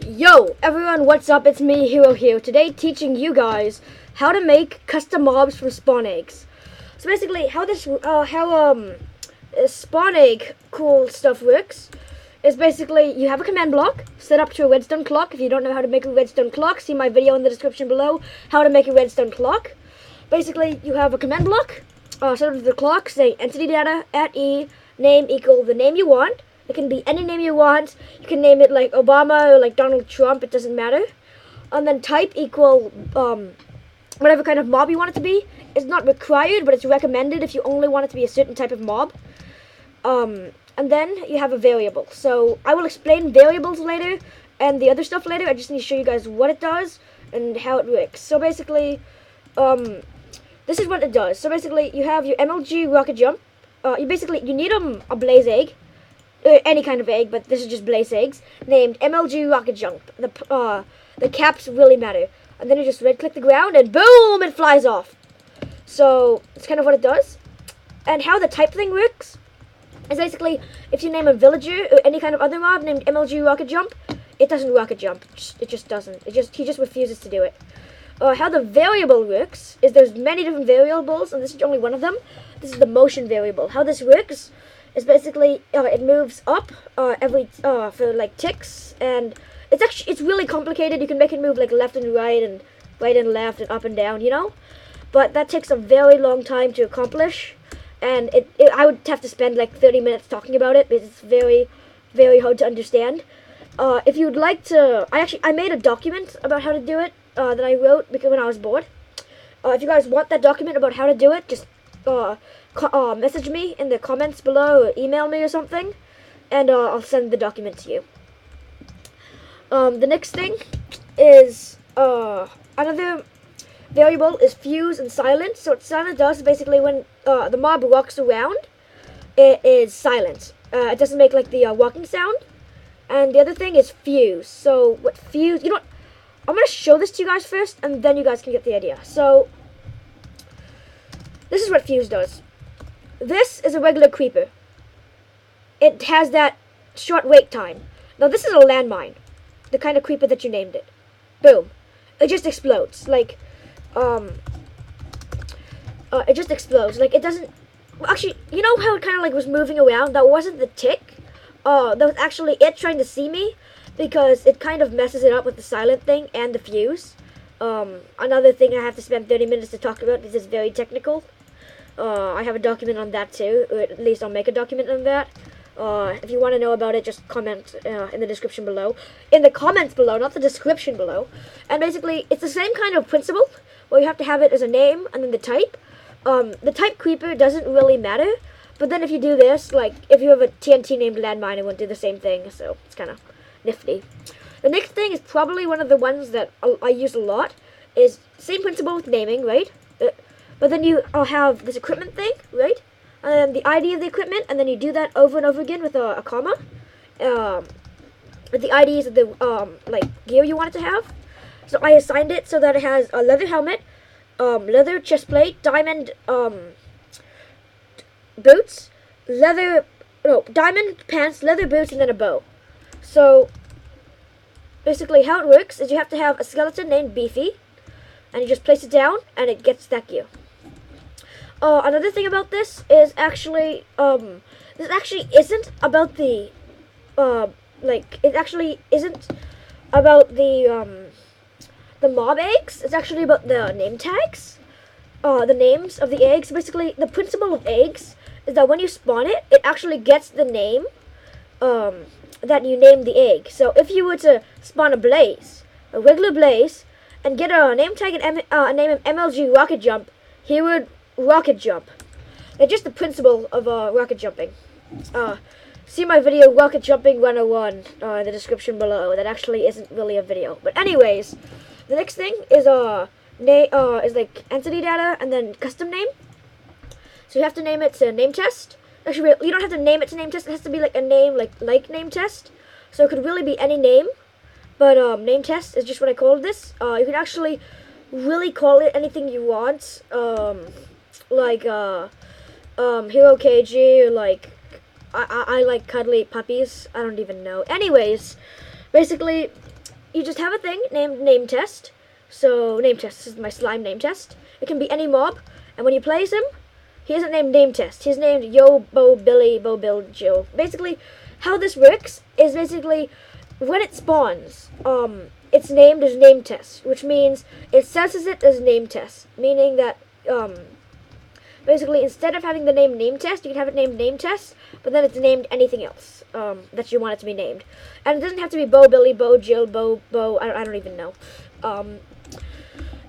Yo, everyone, what's up? It's me, Hero here. Today, teaching you guys how to make custom mobs from spawn eggs. So basically, how spawn egg cool stuff works is basically you have a command block set up to a redstone clock. If you don't know how to make a redstone clock, see my video in the description below how to make a redstone clock. Basically, you have a command block set up to the clock, say entitydata @ name equal the name you want. It can be any name you want. You can name it like Obama or like Donald Trump. It doesn't matter. And then type equal whatever kind of mob you want it to be. It's not required, but it's recommended if you only want it to be a certain type of mob. And then you have a variable. So I will explain variables later and the other stuff later. I just need to show you guys what it does and how it works. So basically, this is what it does. So basically, you have your MLGRocketJump. You need a blaze egg. Any kind of egg, but this is just blaze eggs, named MLGRocketJump. The caps really matter. And then you just right-click the ground, and boom, it flies off. So, it's kind of what it does. And how the type thing works is basically, if you name a villager or any kind of other mob named MLGRocketJump, it doesn't rocket jump. It just doesn't. He just refuses to do it. How the variable works is there's many different variables, and this is only one of them. This is the motion variable. How this works is basically it moves up for like ticks, and it's really complicated. You can make it move like left and right and left and up and down, you know. But that takes a very long time to accomplish, and I would have to spend like 30 minutes talking about it because it's very, very hard to understand. If you'd like to, I made a document about how to do it that I wrote because when I was bored. If you guys want that document about how to do it, just message me in the comments below or email me or something, and I'll send the document to you. The next thing is another variable is fuse and silent. So what silent does is basically when the mob walks around, it is silent. It doesn't make like the walking sound. And the other thing is fuse. So what fuse, you know what, I'm going to show this to you guys first, and then you guys can get the idea. So this is what fuse does. This is a regular creeper. It has that short wait time. Now this is a landmine, the kind of creeper that you named it. Boom. It just explodes. Like, it just explodes. Like, it doesn't, actually, you know how it kind of like was moving around? That wasn't the tick. That was actually it trying to see me, because it kind of messes it up with the silent thing and the fuse. Another thing I have to spend 30 minutes to talk about because it's very technical. I have a document on that too, or at least I'll make a document on that. If you want to know about it, just comment in the description below. In the comments below, not the description below. And basically, it's the same kind of principle, where you have to have it as a name and then the type. The type creeper doesn't really matter, but then if you do this, like, if you have a TNT named landmine, it won't do the same thing, so it's kind of nifty. The next thing is probably one of the ones that I use a lot, is same principle with naming, right? But then you have this equipment thing, right? And then the ID of the equipment, and then you do that over and over again with a comma. With the IDs of the like gear you want it to have. So I assigned it so that it has a leather helmet, leather chest plate, diamond boots, diamond pants, leather boots, and then a bow. So basically how it works is you have to have a skeleton named Beefy, and you just place it down, and it gets that gear. Another thing about this is actually, this actually isn't about the, it actually isn't about the mob eggs. It's actually about the name tags, the names of the eggs. Basically, the principle of eggs is that when you spawn it, it actually gets the name, that you named the egg. So if you were to spawn a regular blaze, and get a name tag and name him MLGRocketJump, he would rocket jump. It's just the principle of rocket jumping. See my video Rocket Jumping 101 in the description below. That actually isn't really a video. But anyways, the next thing is like entity data and then custom name. So you have to name it to NameTest. Actually, you don't have to name it to NameTest. It has to be like a name like NameTest. So it could really be any name. But NameTest is just what I called this. You can actually really call it anything you want. Like HeroKGC, or like I like cuddly puppies. I don't even know. Anyways, basically you just have a thing named NameTest. So NameTest, this is my slime NameTest. It can be any mob, and when you place him, he isn't named NameTest. He's named Yo, Bo, Billy, Bo, Bill, Joe. Basically, how this works is basically when it spawns, it's named as NameTest, which means it senses it as NameTest, meaning that basically instead of having the name NameTest, you can have it named NameTest, but then it's named anything else that you want it to be named, and it doesn't have to be Bo, Billy, Bo, Jill, Bo. I don't even know.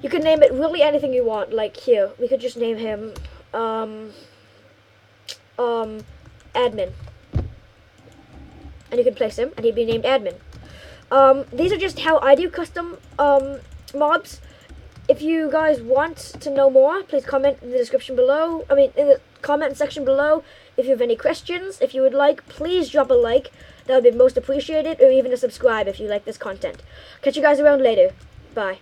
You can name it really anything you want. Like here, we could just name him Admin. And you can place him, and he'd be named Admin. These are just how I do custom mobs. If you guys want to know more, please comment in the description below. In the comment section below. If you have any questions, if you would like, please drop a like. That would be most appreciated, or even a subscribe if you like this content. Catch you guys around later. Bye.